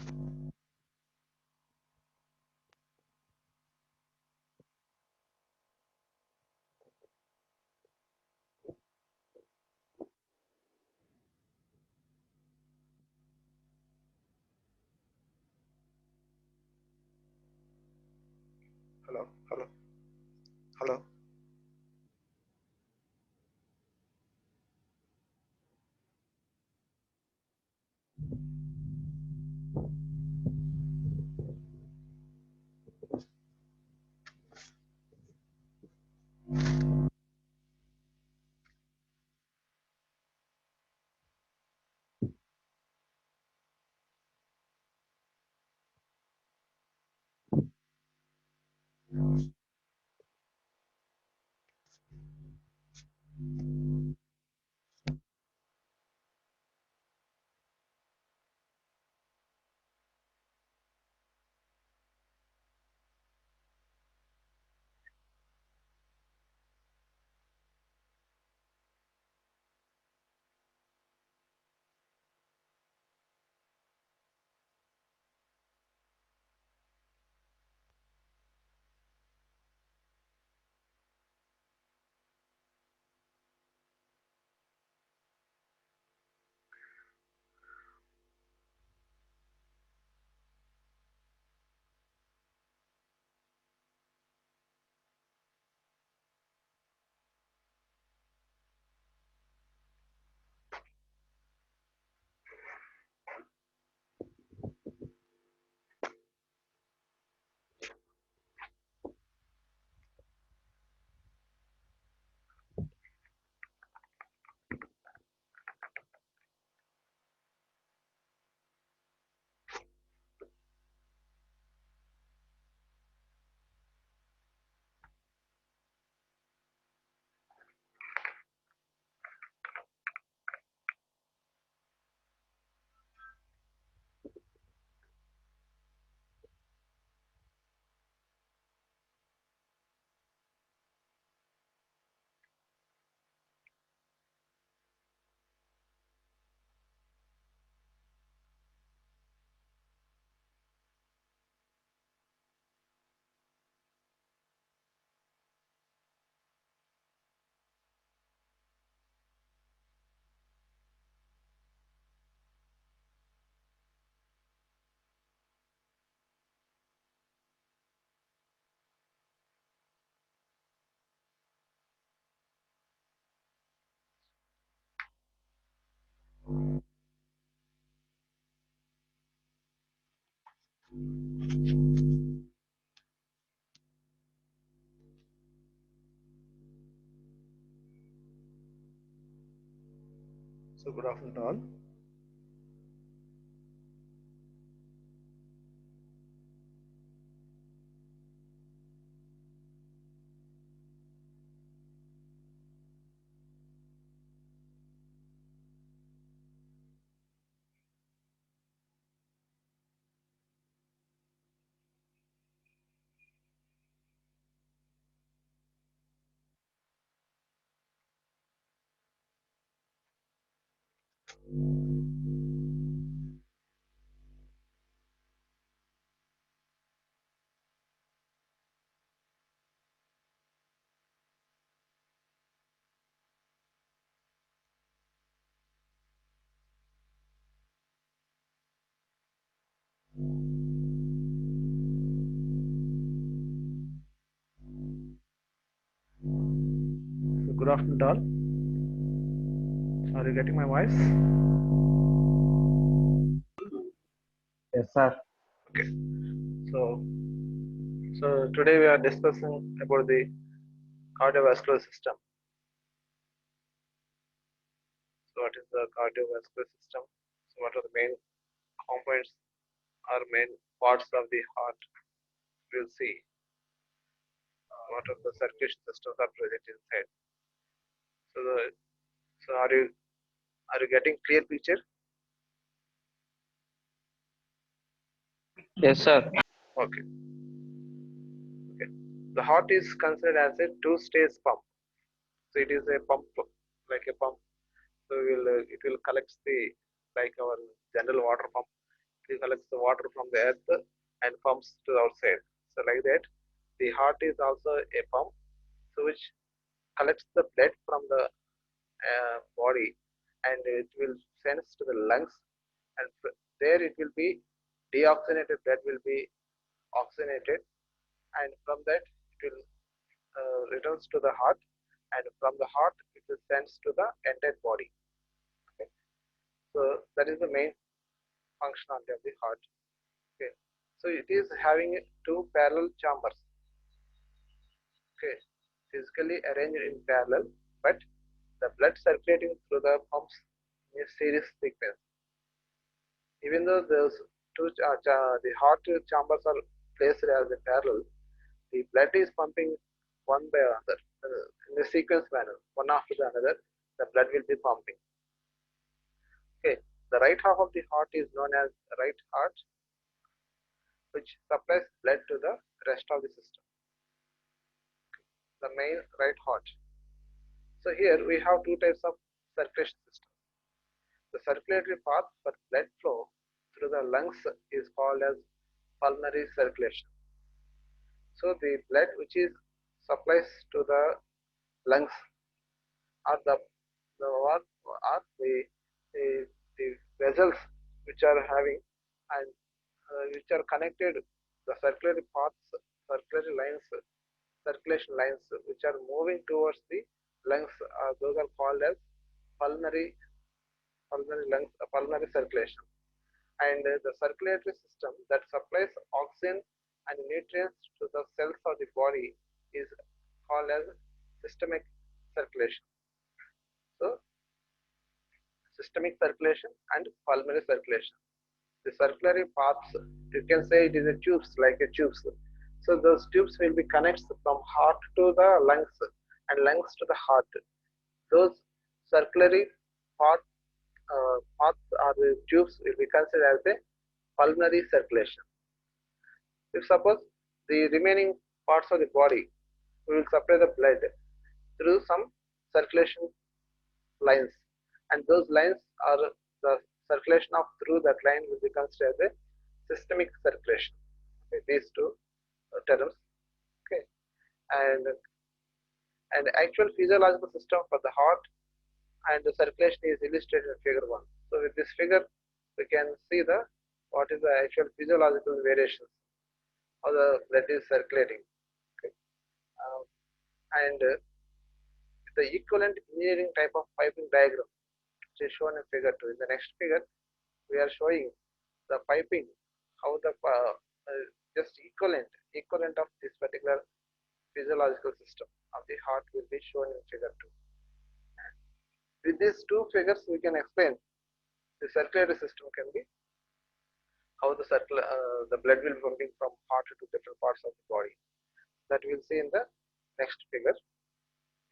Hello, hello, hello. So good afternoon to all. So good afternoon to all. Are you getting my voice? Yes, sir. Okay. So today we are discussing about the cardiovascular system. So what is the cardiovascular system? So what are the main components or main parts of the heart? We'll see what are the circulation systems are present inside. So are you getting clear picture? Yes, sir. Okay. Okay. The heart is considered as a two-stage pump. So it is a pump, like a pump. So it will collect the, like our general water pump. It collects the water from the earth and pumps to the outside. So like that, the heart is also a pump, so which collects the blood from the body, and it will send to the lungs, and there it will be deoxygenated blood will be oxygenated, and from that it will returns to the heart, and from the heart it will sends to the entire body. Okay. So that is the main functionality of the heart. Okay. So it is having two parallel chambers. Okay. Physically arranged in parallel, but the blood circulating through the pumps in a series sequence. Even though those the heart chambers are placed as a parallel, the blood is pumping one by another in a sequence manner, one after the another. The blood will be pumping. Okay, the right half of the heart is known as right heart, which supplies blood to the rest of the system. The main right heart. So here we have two types of circulation systems. The circulatory path for blood flow through the lungs is called as pulmonary circulation. So the blood which is supplies to the lungs are the vessels which are having and which are connected, the circulatory paths, circulatory lines, circulation lines which are moving towards the lungs. Those are called as pulmonary circulation. And the circulatory system that supplies oxygen and nutrients to the cells of the body is called as systemic circulation. So, systemic circulation and pulmonary circulation. The circulatory paths, you can say it is a tubes, like a tubes. So those tubes will be connected from heart to the lungs and lungs to the heart. Those circulatory paths or the tubes will be considered as a pulmonary circulation. If suppose the remaining parts of the body will supply the blood through some circulation lines, and those lines are the circulation of through that line will be considered as a systemic circulation. Okay, these two terms. Okay, and actual physiological system for the heart and the circulation is illustrated in figure 1. So with this figure we can see the what is the actual physiological variations how the blood is circulating. Okay. And the equivalent engineering type of piping diagram which is shown in figure 2. In the next figure we are showing the piping, how the just equivalent of this particular physiological system of the heart will be shown in figure 2. With these two figures we can explain the circulatory system can be how the blood will be pumping from heart to different parts of the body. That we'll see in the next figure.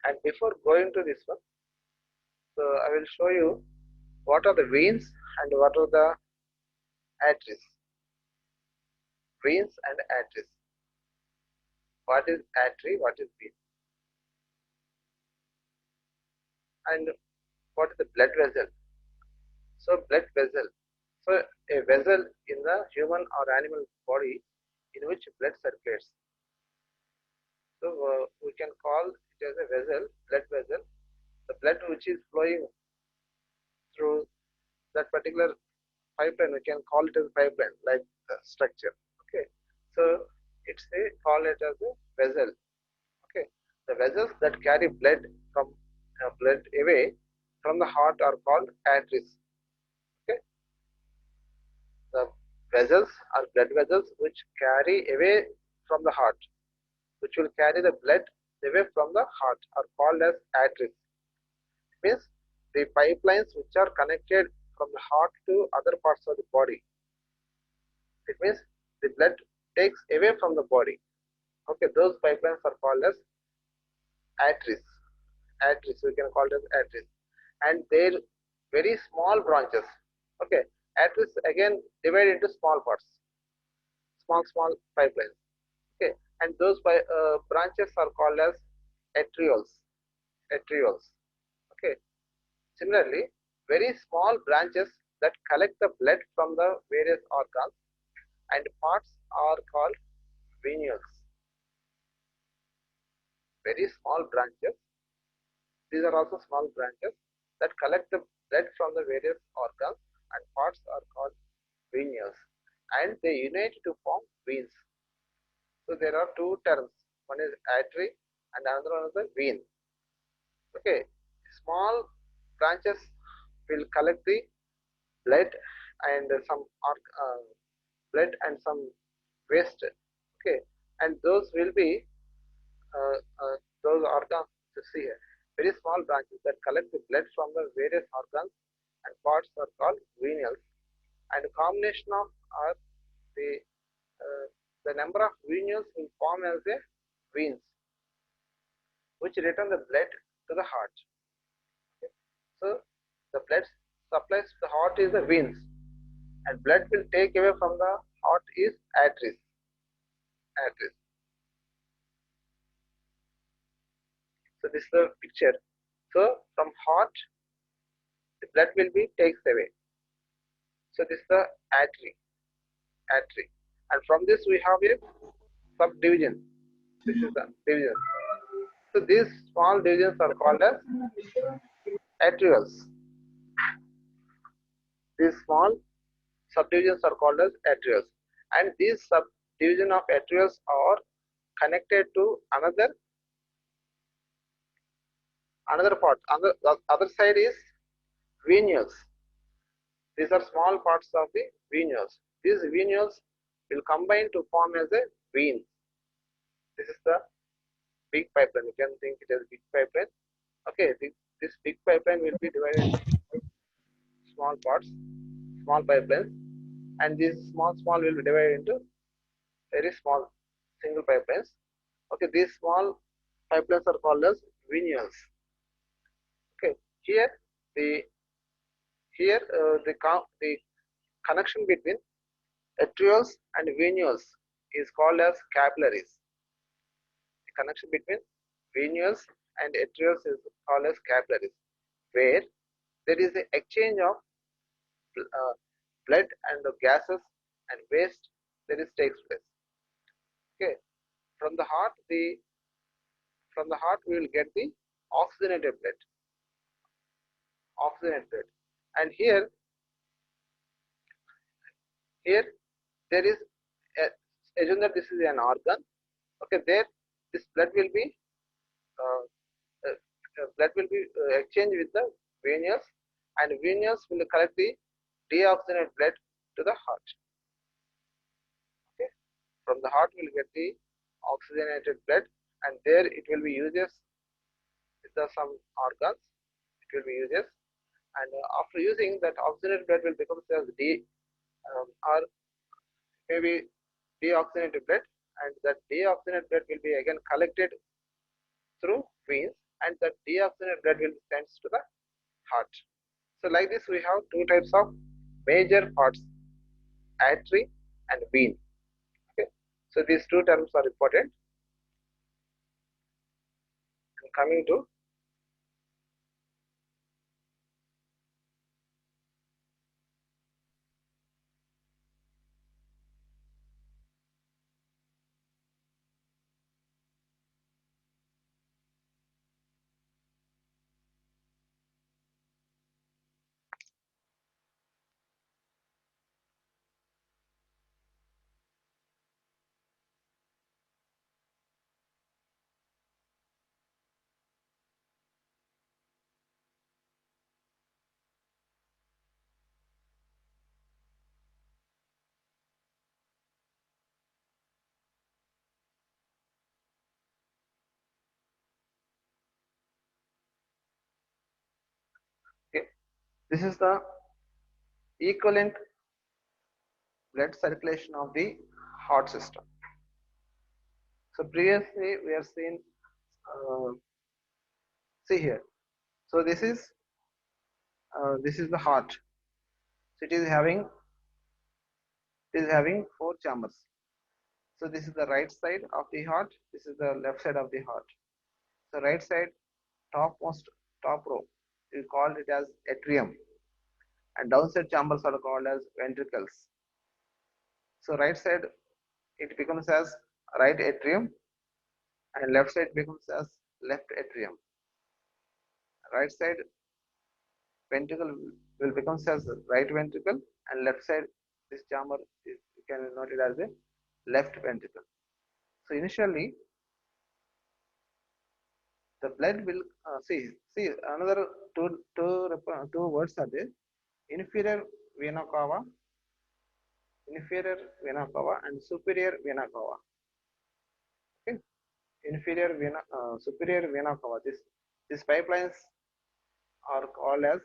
And before going to this one, so I will show you what are the veins and what are the arteries. Veins and arteries. What is artery? What is vein? And what is the blood vessel? So blood vessel. So a vessel in the human or animal body in which blood circulates. So we can call it as a vessel, blood vessel. The blood which is flowing through that particular pipeline, we can call it as a pipeline, like the structure. Okay, so it's a call it as a vessel. Okay, the vessels that carry blood from blood away from the heart are called arteries. Okay, the vessels are blood vessels which carry away from the heart, which will carry the blood away from the heart, are called as arteries. It means the pipelines which are connected from the heart to other parts of the body. It means the blood takes away from the body. Okay, those pipelines are called as arteries. Arteries, we can call it as arteries. And their very small branches. Okay, arteries again divide into small parts, small pipelines. Okay, and those branches are called as arterioles. Arterioles. Okay. Similarly, very small branches that collect the blood from the various organs, and parts are called venules. Very small branches. These are also small branches that collect the blood from the various organs, and parts are called venules, and they unite to form veins. So there are two terms. One is artery and another one is the vein. Okay, small branches will collect the blood and some blood and some waste. Okay, and those will be uh, uh, those organs. You see here, very small branches that collect the blood from the various organs and parts are called venules. And combination of are the uh, the number of venules will form as a veins, which return the blood to the heart. Okay. So the blood supplies to the heart is the veins, and blood will take away from the heart is arteries. Arteries. So this is the picture. So from heart, the blood will be takes away. So this is the artery. Artery, and from this we have a subdivision. This is the division. So these small divisions are called as arterioles. These small subdivisions are called as arterioles, and these subdivision of arterioles are connected to another part. The other side is venules. These are small parts of the venules. These venules will combine to form as a vein. This is the big pipeline. You can think it as big pipeline. Okay, this big pipeline will be divided into small parts, small pipelines, and these small will be divided into very small single pipelines. Okay, these small pipelines are called as venules. Okay, here the the connection between arterioles and venules is called as capillaries. The connection between venules and arterioles is called as capillaries, where there is an exchange of uh, blood and the gases and waste that is takes place. Okay, from the heart we will get the oxygenated blood, and here there is assume that this is an organ. Okay, there this blood will be uh, exchanged with the venules, and venules will collect the deoxygenated blood to the heart. Okay, from the heart we will get the oxygenated blood, and there it will be uses with some organs. It will be uses, and after using that oxygenated blood will become as or maybe deoxygenated blood, and that deoxygenated blood will be again collected through veins, and that deoxygenated blood will be sent to the heart. So like this we have two types of major parts, artery and vein. Okay, so these two terms are important. And coming to okay, this is the equivalent blood circulation of the heart system. So previously we have seen, see here. So this is the heart. So it is having four chambers. So this is the right side of the heart. This is the left side of the heart. So right side top row, we call it as atrium, and downside chambers are called as ventricles. So right side it becomes as right atrium and left side becomes as left atrium. Right side ventricle will becomes as right ventricle and left side this chamber is, you can note it as a left ventricle. So initially the blood will see another two words are there: inferior vena cava, and superior vena cava. Okay, inferior vena, superior vena cava. These pipelines are called as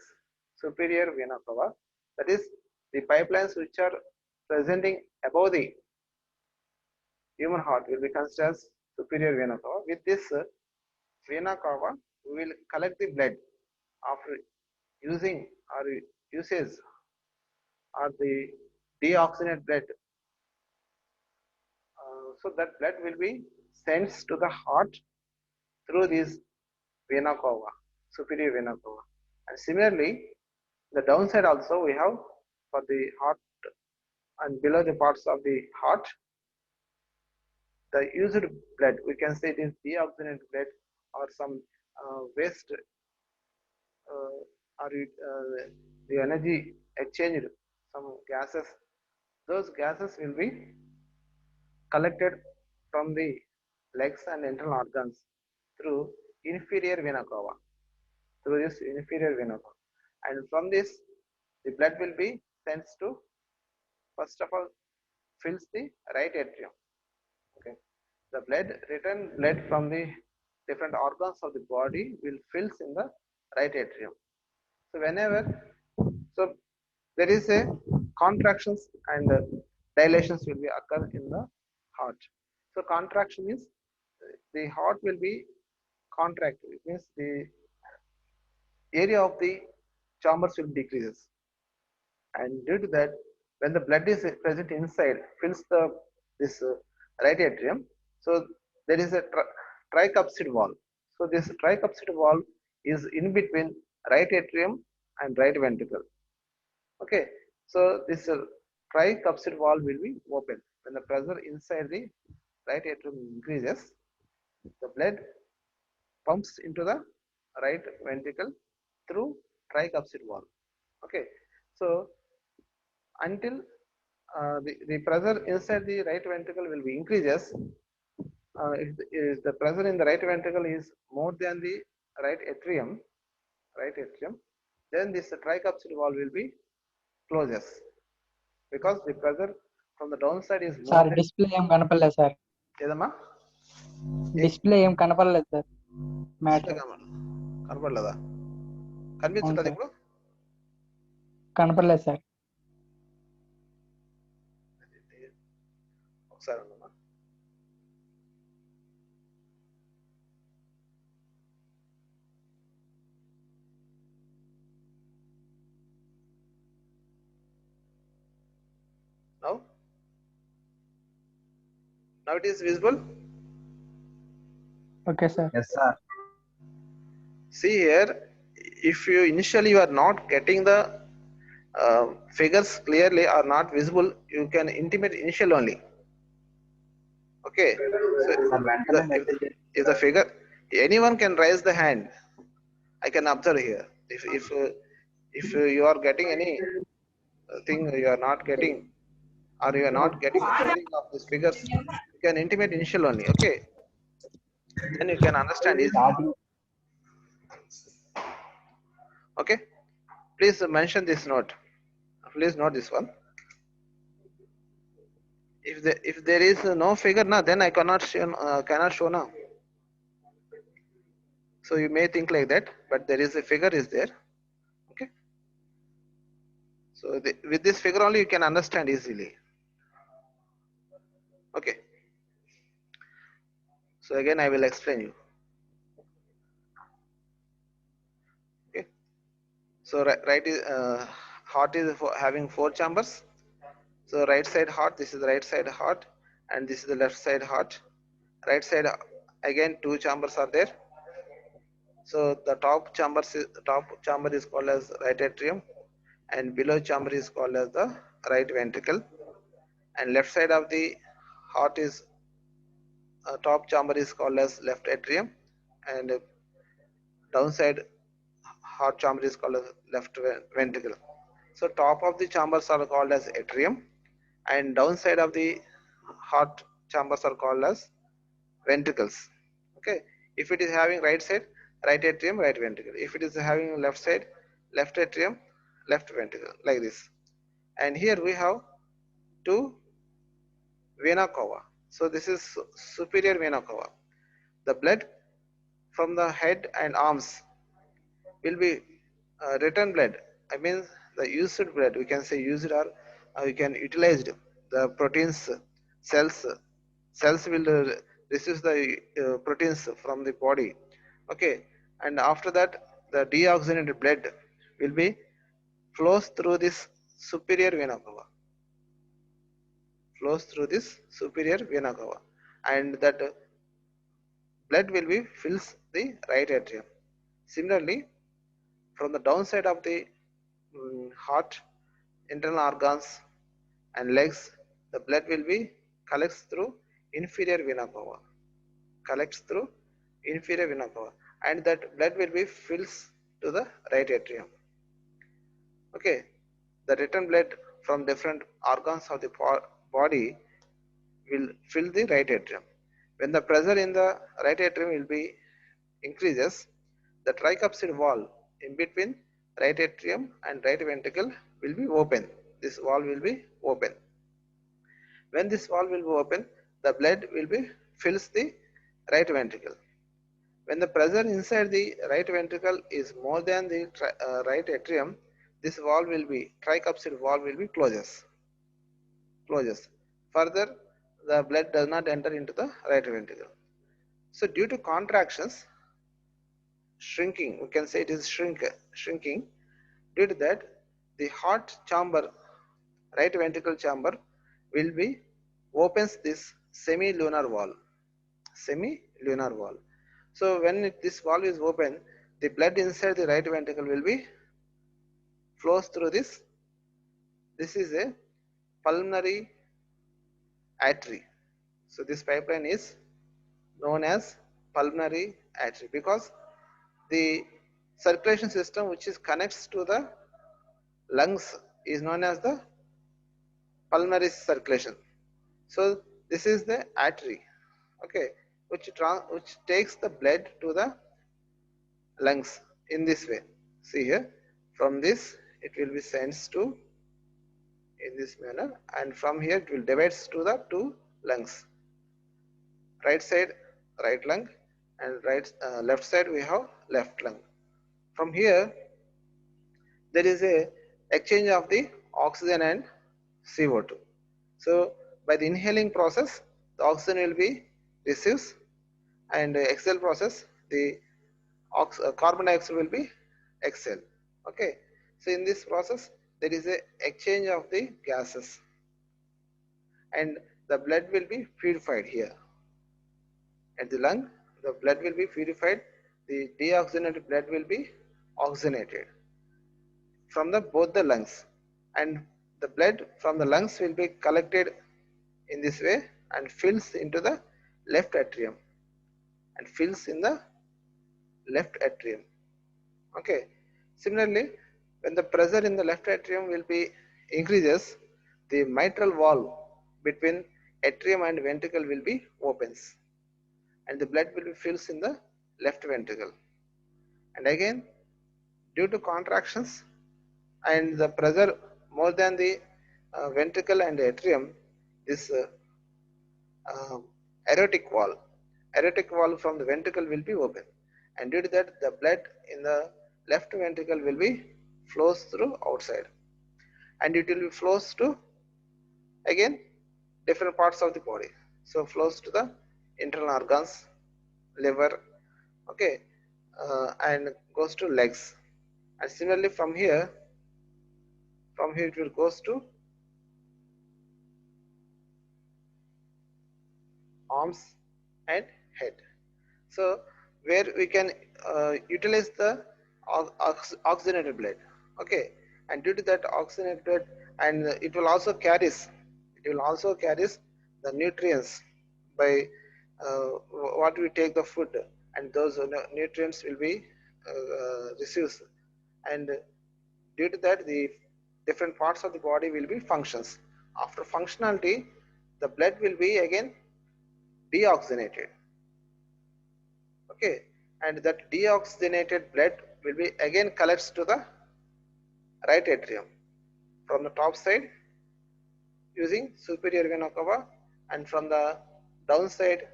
superior vena cava. That is the pipelines which are presenting above the human heart will be considered as superior vena cava. With this vena cava, we will collect the blood after using or usage or the deoxygenated blood. So that blood will be sent to the heart through this vena cava, superior vena cava. And similarly, the downside also we have for the heart and below the parts of the heart, the used blood, we can say it is deoxygenated blood or some waste or the energy exchanged, some gases. Those gases will be collected from the legs and internal organs through inferior vena cava, through this inferior vena cava. And from this, the blood will be sent to, first of all, fills the right atrium. Okay, the return blood from the different organs of the body will fills in the right atrium. So whenever, so there is a contractions and dilations will be occur in the heart. So contraction is the heart will be contracted. It means the area of the chambers will decreases, and due to that, when the blood is present inside, fills the this right atrium. So there is a tricuspid valve. So this tricuspid valve is in between right atrium and right ventricle. Okay, so this tricuspid valve will be open when the pressure inside the right atrium increases. The blood pumps into the right ventricle through tricuspid valve. Okay, so until the pressure inside the right ventricle will be increases, if the pressure in the right ventricle is more than the right atrium, then this tricuspid valve will be closes, because the pressure from the downside is more sir than. Display ఏం కనపడలేదు sir. ఏదమ్మా display ఏం కనపడలేదు sir. Display matter కనపడలేదా? కనిపించట్లేదు sir. ఇప్పుడు? కనపడలేదు sir. ఒకసారి ఉండమ్మా. Now it is visible. Okay sir. Yes, sir. See here, if you initially you are not getting the figures clearly or not visible, you can intimate initial only. Okay, so Sir, వెంటనే message if the figure, anyone can raise the hand. I can observe here. If you are getting any thing you are not getting, or you are not getting the meaning of these figures, you can intimate initial only. Okay, then you can understand easily. starting. Okay, please mention this note. Please note this one. If there is no figure now, then I cannot show now. So you may think like that, but there is a figure is there. Okay, so with this figure only you can understand easily. Okay, so again I will explain you. Okay, so right is heart is having 4 chambers. So right side heart, this is the right side heart, and this is the left side heart. Right side again 2 chambers are there. So the top chamber is called as right atrium, and below chamber is called as the right ventricle, and left side of the heart is top chamber is called as left atrium, and downside heart chamber is called as left ventricle. So top of the chambers are called as atrium, and downside of the heart chambers are called as ventricles. Okay, if it is having right side, right atrium, right ventricle. If it is having left side, left atrium, left ventricle, like this. And here we have two vena cava. So this is superior vena cava. The blood from the head and arms will be return blood. I mean the used blood. We can say used, or we can utilized the proteins cells. Cells will receive the proteins from the body. Okay, and after that the deoxygenated blood will be flows through this superior vena cava. Flows through this superior vena cava, and that blood will be fills the right atrium. Similarly, from the downside of the heart, internal organs and legs, the blood will be collects through inferior vena cava. Collects through inferior vena cava, and that blood will be fills to the right atrium. Okay, the return blood from different organs of the body will fill the right atrium. When the pressure in the right atrium will be increases, the tricuspid valve in between right atrium and right ventricle will be open. This valve will be open. When this valve will be open, the blood will be fills the right ventricle. When the pressure inside the right ventricle is more than the right atrium, this valve will be tricuspid valve will be closes. Further, the blood does not enter into the right ventricle. So due to contractions, shrinking, we can say it is shrinking. Due to that, the heart chamber, right ventricle chamber, will be opens this semi-lunar valve. Semi-lunar valve. So when this valve is open, the blood inside the right ventricle will be flows through this. This is a pulmonary artery. So this pipeline is known as pulmonary artery because the circulation system which is connects to the lungs is known as the pulmonary circulation. So this is the artery, okay, which takes the blood to the lungs in this way. See here, from this it will be sent to in this manner, and from here it will divides to the two lungs. Right side right lung, and left side we have left lung. From here there is a exchange of the oxygen and CO2. So by the inhaling process, the oxygen will be receives, and exhale process, the carbon dioxide will be exhaled. Okay. So in this process, there is a exchange of the gases, and the blood will be purified here. At the lung, the blood will be purified. The deoxygenated blood will be oxygenated from the both the lungs, and the blood from the lungs will be collected in this way and fills into the left atrium, and fills in the left atrium. Okay. Similarly, when the pressure in the left atrium will be increases, the mitral valve between atrium and ventricle will be opens, and the blood will be fills in the left ventricle. And again, due to contractions and the pressure more than the ventricle and atrium, this uh, aortic valve from the ventricle will be open, and due to that the blood in the left ventricle will be flows through outside, and it will be flows to again different parts of the body. So flows to the internal organs, liver, okay, and goes to legs, and similarly from here it will goes to arms and head. So where we can utilize the oxygenated blood, okay, and due to that oxygenated blood, and it will also carries the nutrients by what we take the food, and those nutrients will be received, and due to that the different parts of the body will be functions. After functionality, the blood will be again deoxygenated. Okay, and that deoxygenated blood will be again collects to the right atrium from the top side using superior vena cava, and from the downside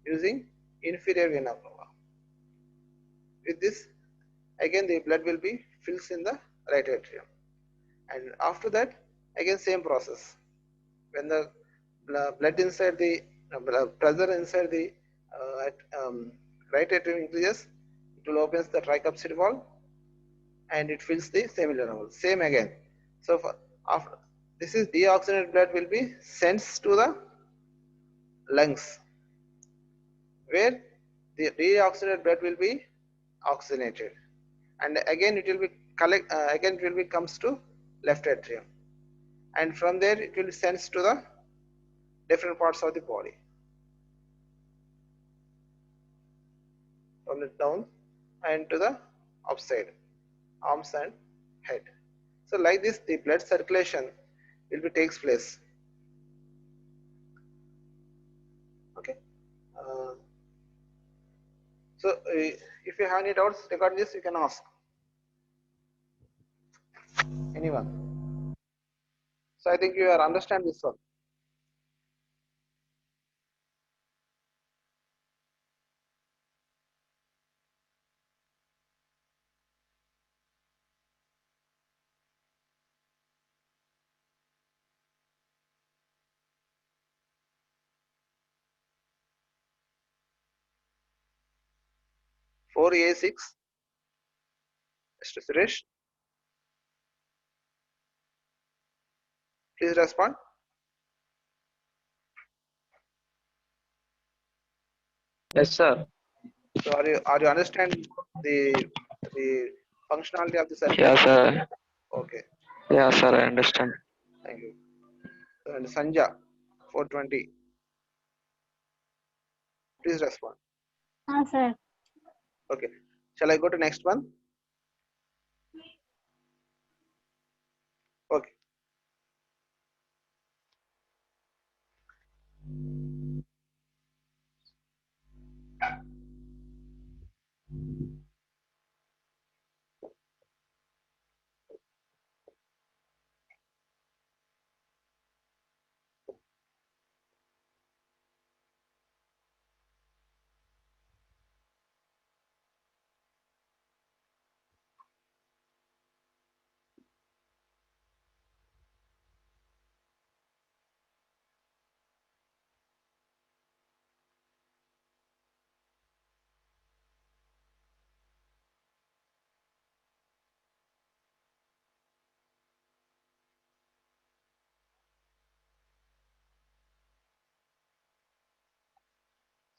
using inferior vena cava. With this, again the blood will be fills in the right atrium, and after that again same process. When the blood inside the pressure inside the right atrium increases, it will opens the tricuspid valve and it fills the semilunar valve. Same again. So after this is deoxygenated blood will be sent to the lungs, where the deoxygenated blood will be oxygenated, and again it will be again it will be comes to left atrium, and from there it will be sent to the different parts of the body, from the down and to the upside, arms and head. So like this the blood circulation will be takes place. Okay. uh, so if you have any doubts regarding this, you can ask anyone. So I think you are understand this one. For A6, Mr. Suresh, please respond. Yes, sir. So are you understand the functionality of the Yeah, circulation? sir. Okay, Yeah, sir. I understand. thank you. And Sanja, 420, please respond. Sir. Okay, shall I go to next one? Okay.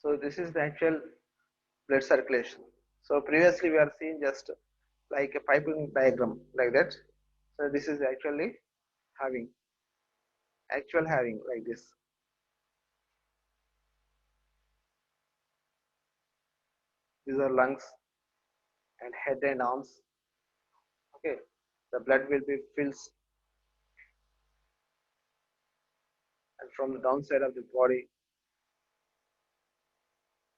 So this is the actual blood circulation. So previously we are seeing just like a piping diagram like that. So this is actually having having like this. These are lungs and head and arms. Okay, the blood will be fills, and from the downside of the body,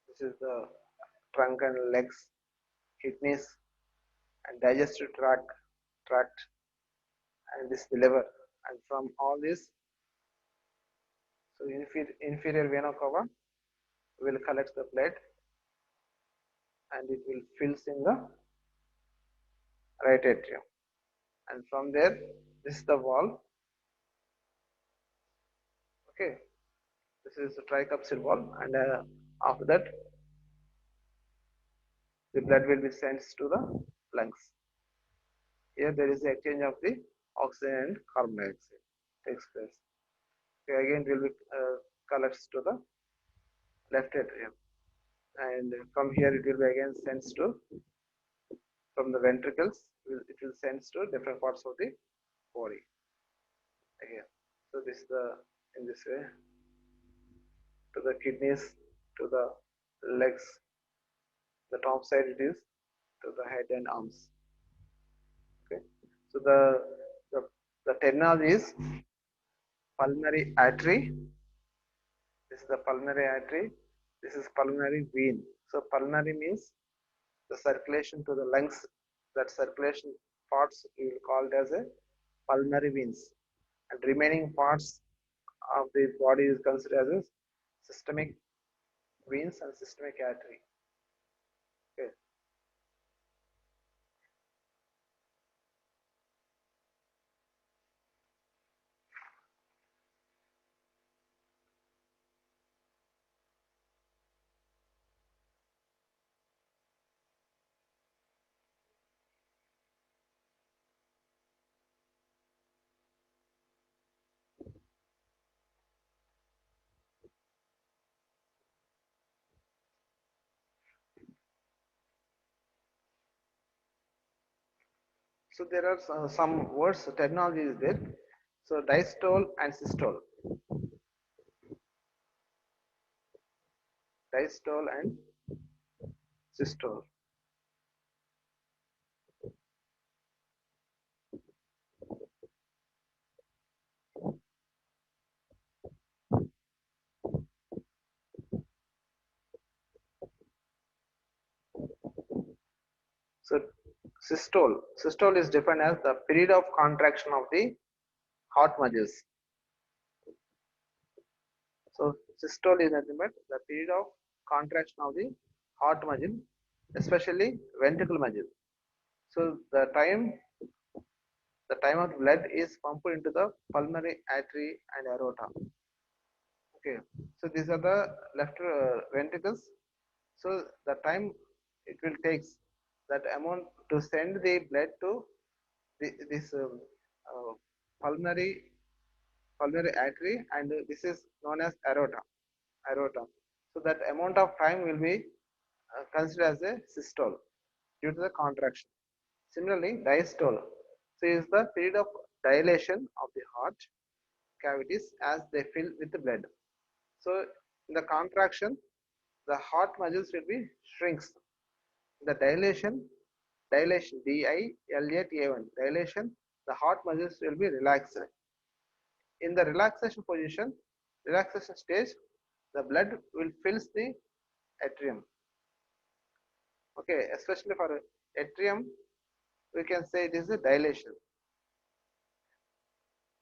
this is the trunk and legs, kidneys, and digestive tract, and this the liver. And from all this, so inferior vena cava will collect the blood, and it will fills in the right atrium, and from there this is the wall. Okay, this is the tricuspid wall, and after that the blood will be sent to the lungs. Here there is the exchange of the oxygen and carbon dioxide takes place. Okay, again it will be collects to the left atrium, and from here it will be again sent to from the ventricles, it will send to different parts of the body. Again, so this is the in this way to the kidneys, to the legs, the top side it is to the head and arms. Okay, so the, the terminology is pulmonary artery. This is the pulmonary artery. This is pulmonary vein. So pulmonary means the circulation to the lungs. That circulation parts we will call it as a pulmonary veins, and remaining parts of the body is considered as a systemic veins and systemic artery. Okay. So there are some words, terminology is there. So diastole and systole. Diastole and systole. So systole is defined as the period of contraction of the heart muscles. So systole is nothing but the period of contraction of the heart muscle, especially ventricle muscle. So the time of blood is pumped into the pulmonary artery and aorta. Okay, so these are the left ventricles. So the time it will takes that amount to send the blood to this uh, pulmonary artery, and this is known as aorta. So that amount of time will be considered as a systole due to the contraction. Similarly, diastole, so is the period of dilation of the heart cavities as they fill with the blood. So in the contraction, the heart muscles will be shrinks. The dilation dilation, dilation, the heart muscles will be relaxed. In the relaxation stage, the blood will fills the atrium. Okay, especially for atrium, we can say it is a dilation.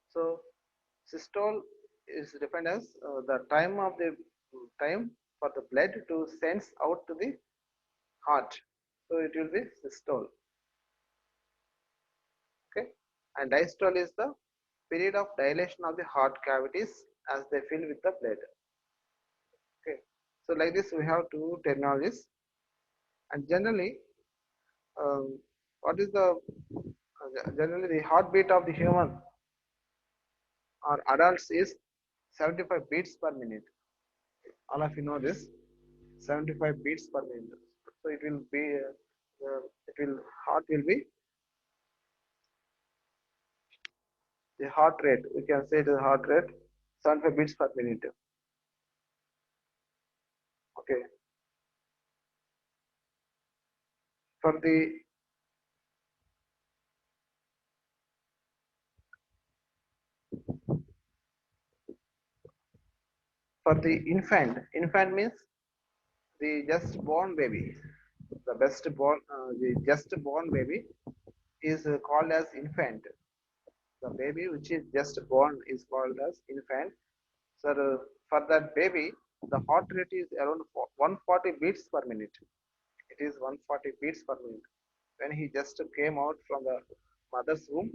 So systole is defined as the time for the blood to sends out to the heart. So it will be systole. Okay, and diastole is the period of dilation of the heart cavities as they fill with the blood. Okay, so like this we have two terminologies, and generally, what is the generally the heartbeat of the human or adults is 75 beats per minute. All of you know this, 75 beats per minute. So it will be it will heart will be the heart rate. We can say the heart rate 75 beats per minute. Okay, for the infant means the just born baby. The just born baby is called as infant. The baby which is just born is called as infant. So for that baby, the heart rate is around 140 beats per minute. It is 140 beats per minute. When he just came out from the mother's womb,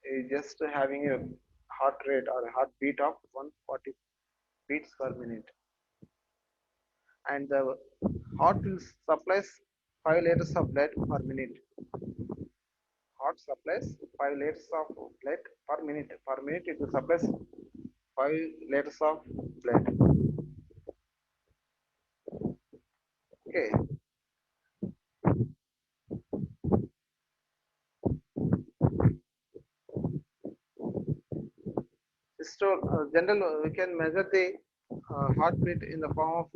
he is just having a heart rate or a heartbeat of 140 beats per minute. And the heart will supplies 5 liters of blood per minute. Heart supplies 5 liters of blood per minute. Per minute it will supplies 5 liters of blood. Okay. general we can measure the heartbeat in the form of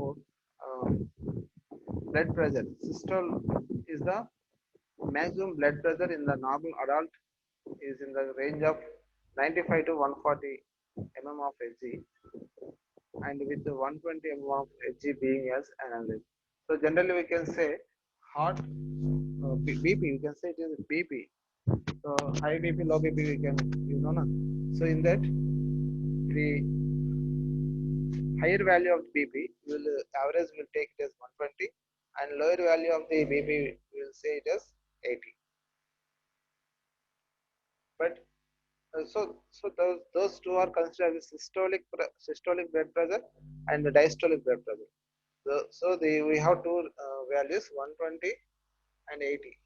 blood pressure. Systole is the maximum blood pressure in the normal adult is in the range of 95 to 140 mm of Hg, and with the 120 mm of Hg being as analyzed. So generally we can say heart BP, we can say it is BP. So high BP, low BP we can use on. So in that the higher value of BP will average will take it as 120, and lower value of the BP will say it as 80. But so those two are considered as systolic blood pressure and the diastolic blood pressure. We have two values, 120 and 80.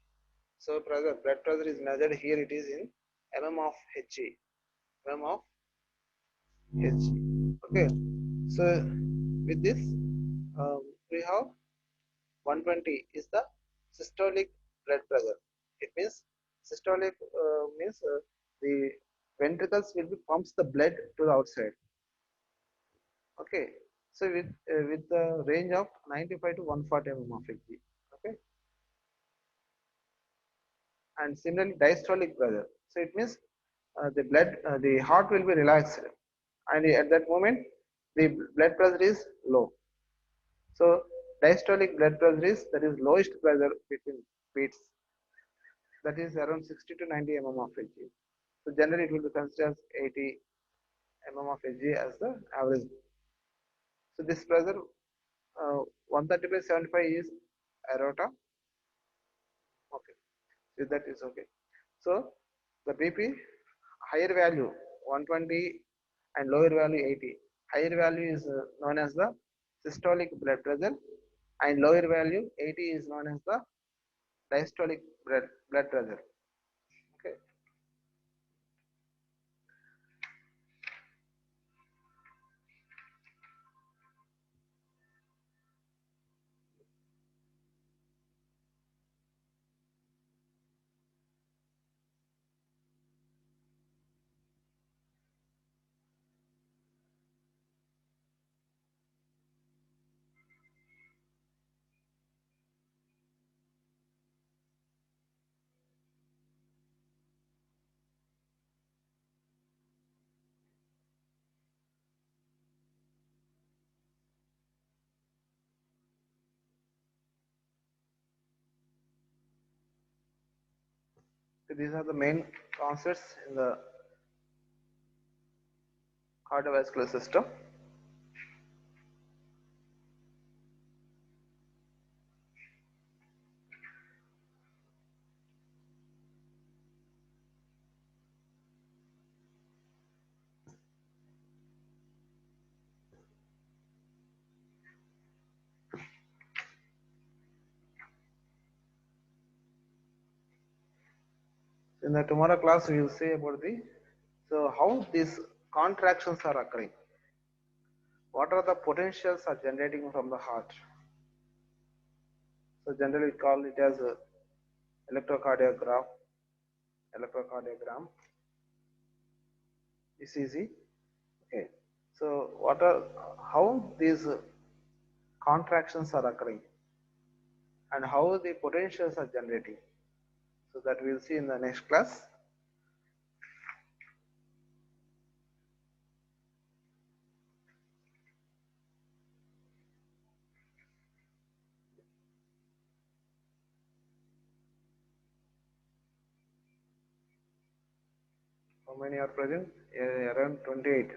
So blood pressure is measured here. It is in mm of Hg, mm of Hg. Okay. So with this, we have 120 is the systolic blood pressure. It means systolic means the ventricles will be pumps the blood to the outside. Okay. So with the range of 95 to 140 mm of Hg. Okay. And similarly diastolic pressure. So it means the heart will be relaxed, and at that moment the blood pressure is low. So diastolic blood pressure is that is lowest pressure between beats, that is around 60 to 90 mm of Hg. So generally it will be considered as 80 mm of Hg as the average. So this pressure 130 by 75 is aorta. Okay, so that is okay. So the BP higher value 120 and lower value 80. Higher value is known as the systolic blood pressure, and lower value 80 is known as the diastolic blood pressure. Okay. So these are the main concepts in the cardiovascular system. In the tomorrow class, we will say about the how these contractions are occurring. What are the potentials are generating from the heart? So generally we call it as electrocardiogram, ECG. Okay. So what are how these contractions are occurring and how the potentials are generating? So that we will see in the next class. How many are present? Around 28.